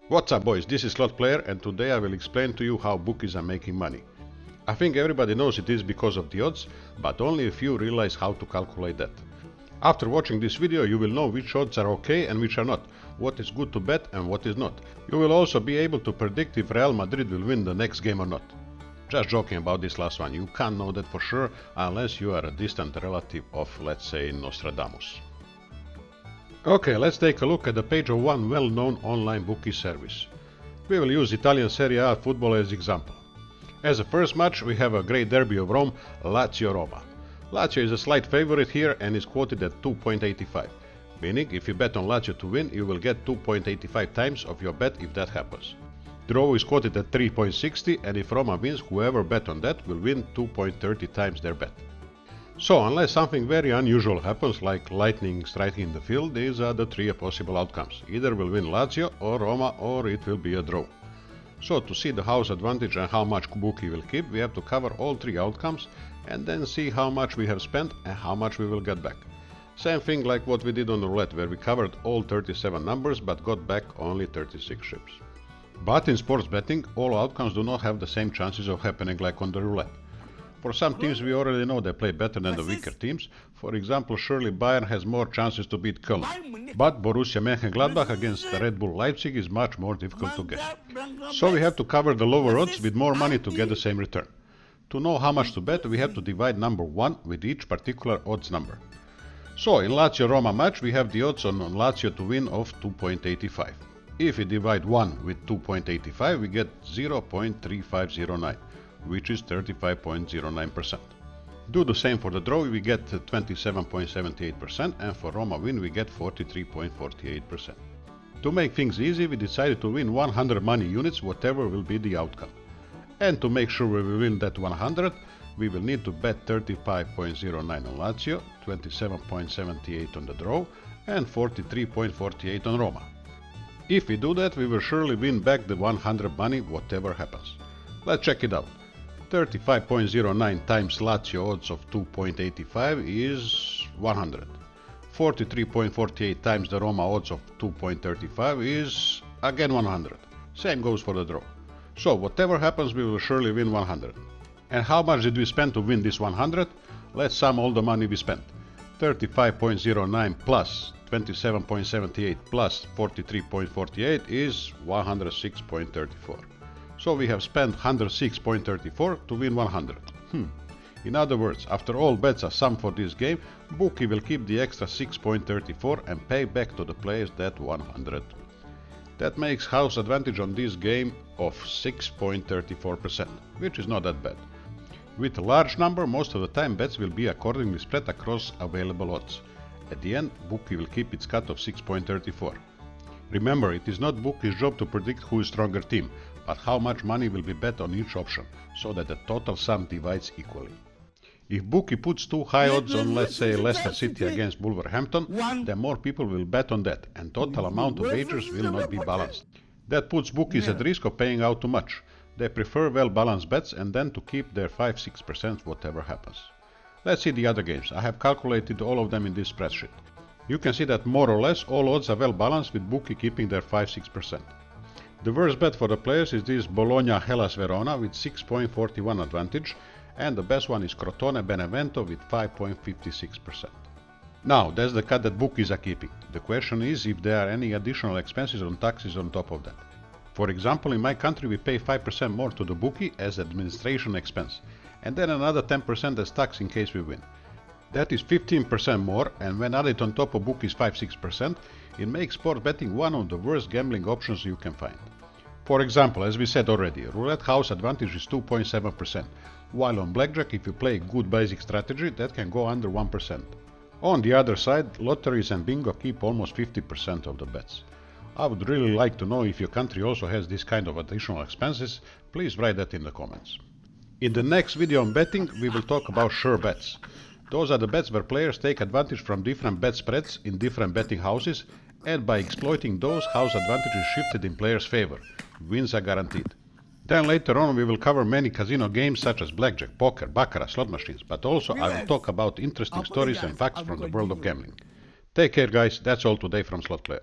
What's up boys, this is Slot Player and today I will explain to you how bookies are making money. I think everybody knows it is because of the odds, but only a few realize how to calculate that. After watching this video you will know which odds are okay and which are not, what is good to bet and what is not. You will also be able to predict if Real Madrid will win the next game or not. Just joking about this last one, you can't know that for sure unless you are a distant relative of, let's say, Nostradamus. Okay, let's take a look at the page of one well-known online bookie service. We will use Italian Serie A football as example. As a first match we have a great derby of Rome, Lazio-Roma. Lazio is a slight favorite here and is quoted at 2.85, meaning if you bet on Lazio to win you will get 2.85 times of your bet if that happens. Draw is quoted at 3.60 and if Roma wins, whoever bet on that will win 2.30 times their bet. So, unless something very unusual happens, like lightning striking in the field, these are the three possible outcomes. Either will win Lazio or Roma, or it will be a draw. So, to see the house advantage and how much bookie will keep, we have to cover all three outcomes and then see how much we have spent and how much we will get back. Same thing like what we did on the roulette, where we covered all 37 numbers but got back only 36 chips. But in sports betting, all outcomes do not have the same chances of happening like on the roulette. For some teams we already know they play better than the weaker teams. For example, surely Bayern has more chances to beat Köln. But Borussia Mönchengladbach against Red Bull Leipzig is much more difficult to guess. So we have to cover the lower odds with more money to get the same return. To know how much to bet, we have to divide number 1 with each particular odds number. So in Lazio-Roma match we have the odds on Lazio to win of 2.85. If we divide 1 with 2.85 we get 0.3509. which is 35.09%. Do the same for the draw, we get 27.78% and for Roma win we get 43.48%. To make things easy, we decided to win 100 money units whatever will be the outcome. And to make sure we will win that 100, we will need to bet 35.09 on Lazio, 27.78 on the draw and 43.48 on Roma. If we do that, we will surely win back the 100 money whatever happens. Let's check it out. 35.09 times Lazio odds of 2.85 is 100. 43.48 times the Roma odds of 2.35 is again 100. Same goes for the draw. So whatever happens we will surely win 100. And how much did we spend to win this 100? Let's sum all the money we spent. 35.09 plus 27.78 plus 43.48 is 106.34. So we have spent 106.34 to win 100. In other words, after all bets are summed for this game, bookie will keep the extra 6.34 and pay back to the players that 100. That makes house advantage on this game of 6.34%, which is not that bad. With a large number, most of the time bets will be accordingly spread across available odds. At the end, bookie will keep its cut of 6.34. Remember, it is not bookie's job to predict who is stronger team, but how much money will be bet on each option, so that the total sum divides equally. If bookie puts too high odds on, let's say, Leicester City against Wolverhampton, then more people will bet on that, and total amount of wagers will not be balanced. That puts bookies at risk of paying out too much. They prefer well-balanced bets and then to keep their 5-6% whatever happens. Let's see the other games. I have calculated all of them in this spreadsheet. You can see that more or less all odds are well balanced with bookie keeping their 5-6%. The worst bet for the players is this Bologna-Hellas Verona with 6.41 advantage, and the best one is Crotone-Benevento with 5.56%. Now, that's the cut that bookies are keeping. The question is if there are any additional expenses or taxes on top of that. For example, in my country we pay 5% more to the bookie as administration expense, and then another 10% as tax in case we win. That is 15% more, and when added on top of bookie's 5-6%, it makes sports betting one of the worst gambling options you can find. For example, as we said already, roulette house advantage is 2.7%, while on blackjack if you play a good basic strategy that can go under 1%. On the other side, lotteries and bingo keep almost 50% of the bets. I would really like to know if your country also has this kind of additional expenses. Please write that in the comments. In the next video on betting we will talk about sure bets. Those are the bets where players take advantage from different bet spreads in different betting houses, and by exploiting those, house advantage is shifted in players' favor. Wins are guaranteed. Then later on we will cover many casino games such as blackjack, poker, baccarat, slot machines, but also I will talk about interesting stories and facts from the world of gambling. Take care guys, that's all today from Slot Player.